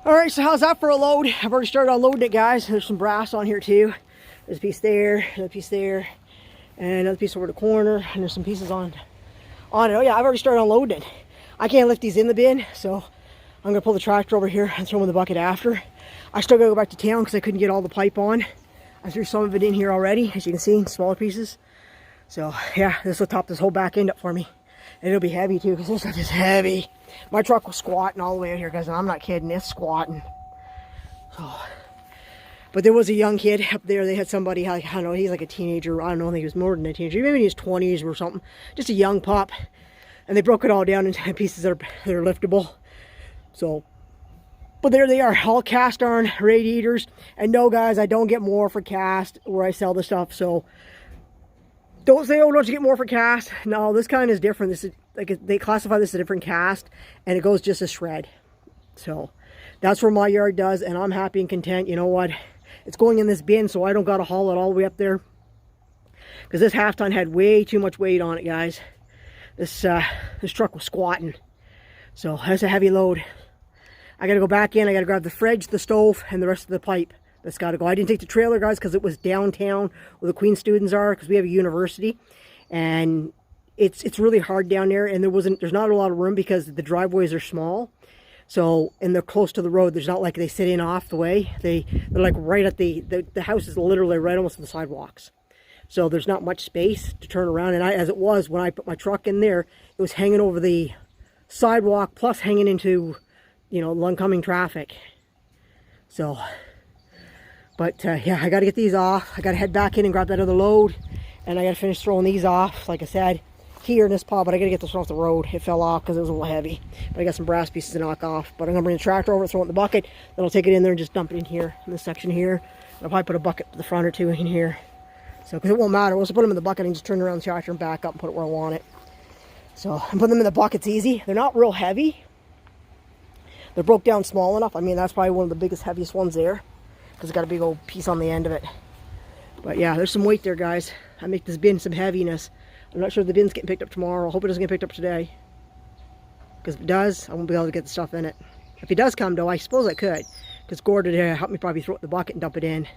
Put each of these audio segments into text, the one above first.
All right, so how's that for a load? I've already started unloading it, guys. There's some brass on here too. There's a piece there, another piece there, and another piece over the corner, and there's some pieces on it. Oh yeah, I've already started unloading it. I can't lift these in the bin, so I'm gonna pull the tractor over here and throw them in the bucket after. I still gotta go back to town because I couldn't get all the pipe on. I threw some of it in here already, as you can see, smaller pieces. So yeah, this will top this whole back end up for me. And it'll be heavy too, because this stuff is heavy. My truck was squatting all the way out here, guys, and I'm not kidding, it's squatting. So, but there was a young kid up there. They had somebody, like, I don't know, he's like a teenager. I don't know, I think he was more than a teenager. Maybe in his 20s or something. Just a young pup. And they broke it all down into pieces that are liftable. So, but there they are, all cast iron radiators. And no, guys, I don't get more for cast where I sell the stuff. So, don't say, oh, don't you get more for cast? No, this kind is different. This is like, they classify this as a different cast, and it goes just a shred. So that's where my yard does, and I'm happy and content. You know what? It's going in this bin, so I don't got to haul it all the way up there. Because this half ton had way too much weight on it, guys. This truck was squatting. So that's a heavy load. I got to go back in. I got to grab the fridge, the stove, and the rest of the pipe. That's got to go. I didn't take the trailer, guys, because it was downtown where the Queen students are, because we have a university, and it's really hard down there, and there's not a lot of room because the driveways are small. So, and they're close to the road. There's not like they sit in off the way. They're like right at the house is literally right almost on the sidewalks. So there's not much space to turn around. And as it was, when I put my truck in there, it was hanging over the sidewalk plus hanging into, you know, oncoming traffic. So, but yeah, I got to get these off. I got to head back in and grab that other load. And I got to finish throwing these off, like I said, here in this pile. But I got to get this off the road. It fell off because it was a little heavy. But I got some brass pieces to knock off. But I'm going to bring the tractor over, throw it in the bucket. Then I'll take it in there and just dump it in here, in this section here. And I'll probably put a bucket to the front or two in here. So, because it won't matter. Once I put them in the bucket, I can just turn around the tractor and back up and put it where I want it. So, and putting them in the bucket's easy. They're not real heavy. They're broke down small enough. I mean, that's probably one of the biggest, heaviest ones there. Because it's got a big old piece on the end of it. But yeah, there's some weight there, guys. I make this bin some heaviness. I'm not sure if the bin's getting picked up tomorrow. I hope it doesn't get picked up today. Because if it does, I won't be able to get the stuff in it. If he does come, though, I suppose I could. Because Gord would help me probably throw it in the bucket and dump it in.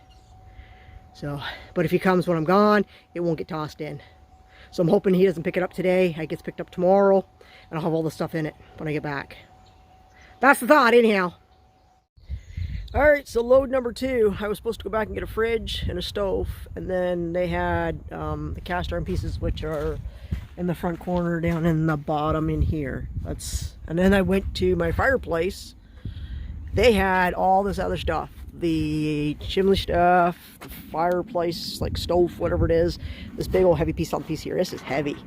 So, but if he comes when I'm gone, it won't get tossed in. So I'm hoping he doesn't pick it up today. It gets picked up tomorrow. And I'll have all the stuff in it when I get back. That's the thought, anyhow. Alright, so load number 2. I was supposed to go back and get a fridge and a stove. And then they had the cast iron pieces, which are in the front corner down in the bottom in here. And then I went to my fireplace. They had all this other stuff. The chimney stuff, the fireplace, like stove, whatever it is. This big old heavy piece on the piece here. This is heavy.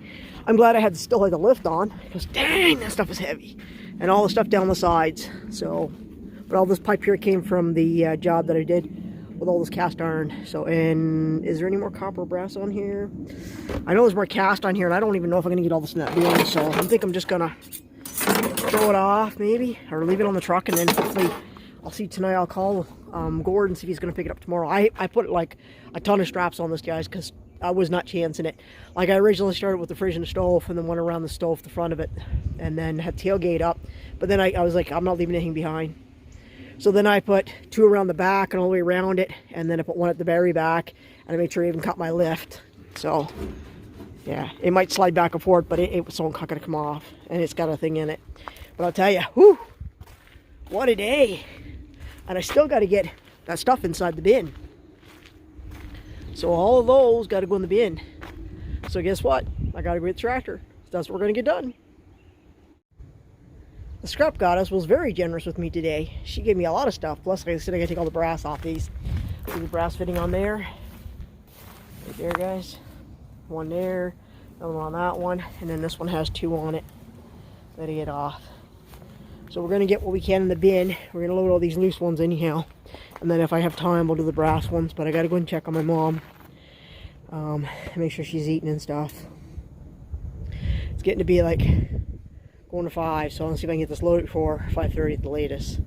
I'm glad I still had the lift on. Because dang, that stuff is heavy. And all the stuff down the sides. So, but all this pipe here came from the job that I did with all this cast iron. So, and is there any more copper or brass on here? I know there's more cast on here, and I don't even know if I'm going to get all this in that bin. So I think I'm just going to throw it off, maybe, or leave it on the truck, and then hopefully I'll see tonight. I'll call Gord and see if he's going to pick it up tomorrow. I put like a ton of straps on this, guys, because I was not chancing it. Like, I originally started with the fridge and the stove, and then went around the stove, the front of it, and then had tailgate up. But then I was like, I'm not leaving anything behind. So then I put 2 around the back and all the way around it, and then I put 1 at the very back, and I made sure I even cut my lift. So yeah, it might slide back and forth, but it was not going to come off, and it's got a thing in it. But I'll tell you, whew, what a day. And I still got to get that stuff inside the bin. So all of those got to go in the bin. So guess what? I got to go get the tractor. That's what we're going to get done. The scrap goddess was very generous with me today. She gave me a lot of stuff. Plus, like I said, I got to take all the brass off these. See the brass fitting on there. Right there, guys. 1 there. Another one on that one. And then this one has 2 on it. Got to get off. So we're going to get what we can in the bin. We're going to load all these loose ones anyhow. And then if I have time, we'll do the brass ones. But I got to go and check on my mom. Make sure she's eating and stuff. It's getting to be like going to 5. So I'll see if I can get this loaded before 5:30 at the latest.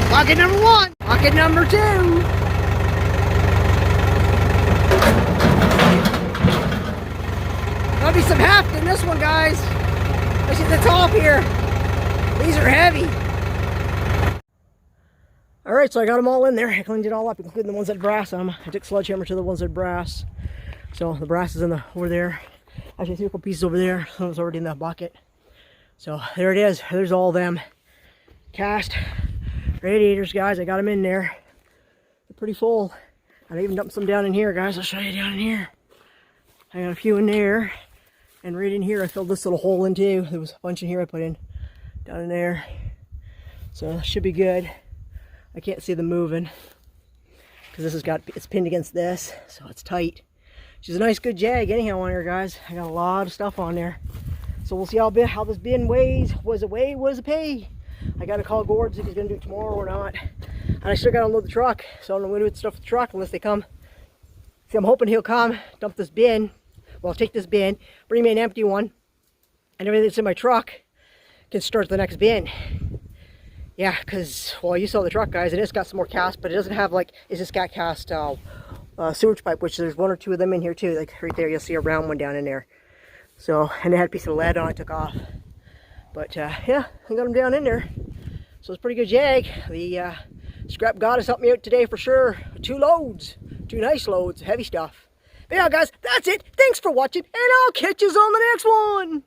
Bucket number 1. Bucket number 2. be some heft in this one, guys. Especially at the top here. These are heavy. All right, so I got them all in there. I cleaned it all up, including the ones that had brass on them. I took sledgehammer to the ones that had brass. So the brass is over there. Actually, I threw a couple pieces over there. Some was already in that bucket. So there it is. There's all them cast radiators, guys. I got them in there. They're pretty full. I even dumped some down in here, guys. I'll show you down in here. I got a few in there. And right in here, I filled this little hole in too. There was a bunch in here I put in down in there. So it should be good. I can't see them moving because it's pinned against this, so it's tight. She's a nice, good jag anyhow on here, guys. I got a lot of stuff on there. So we'll see how this bin weighs. Was it pay? I got to call Gord's if he's going to do it tomorrow or not. And I still got to unload the truck. So I'm going to do stuff with the truck unless they come. See, I'm hoping he'll come, dump this bin. Well, take this bin, bring me an empty one. And everything that's in my truck can start the next bin. Yeah, because, well, you saw the truck, guys, and it's got some more cast, but it doesn't have, like, it's just got cast sewage pipe, which there's one or two of them in here, too. Like, right there, you'll see a round one down in there. So, and it had a piece of lead on it, I took off. But, yeah, I got them down in there. So it's a pretty good jag. The scrap goddess helped me out today for sure. 2 loads. 2 nice loads, heavy stuff. But yeah, guys, that's it. Thanks for watching, and I'll catch you on the next one.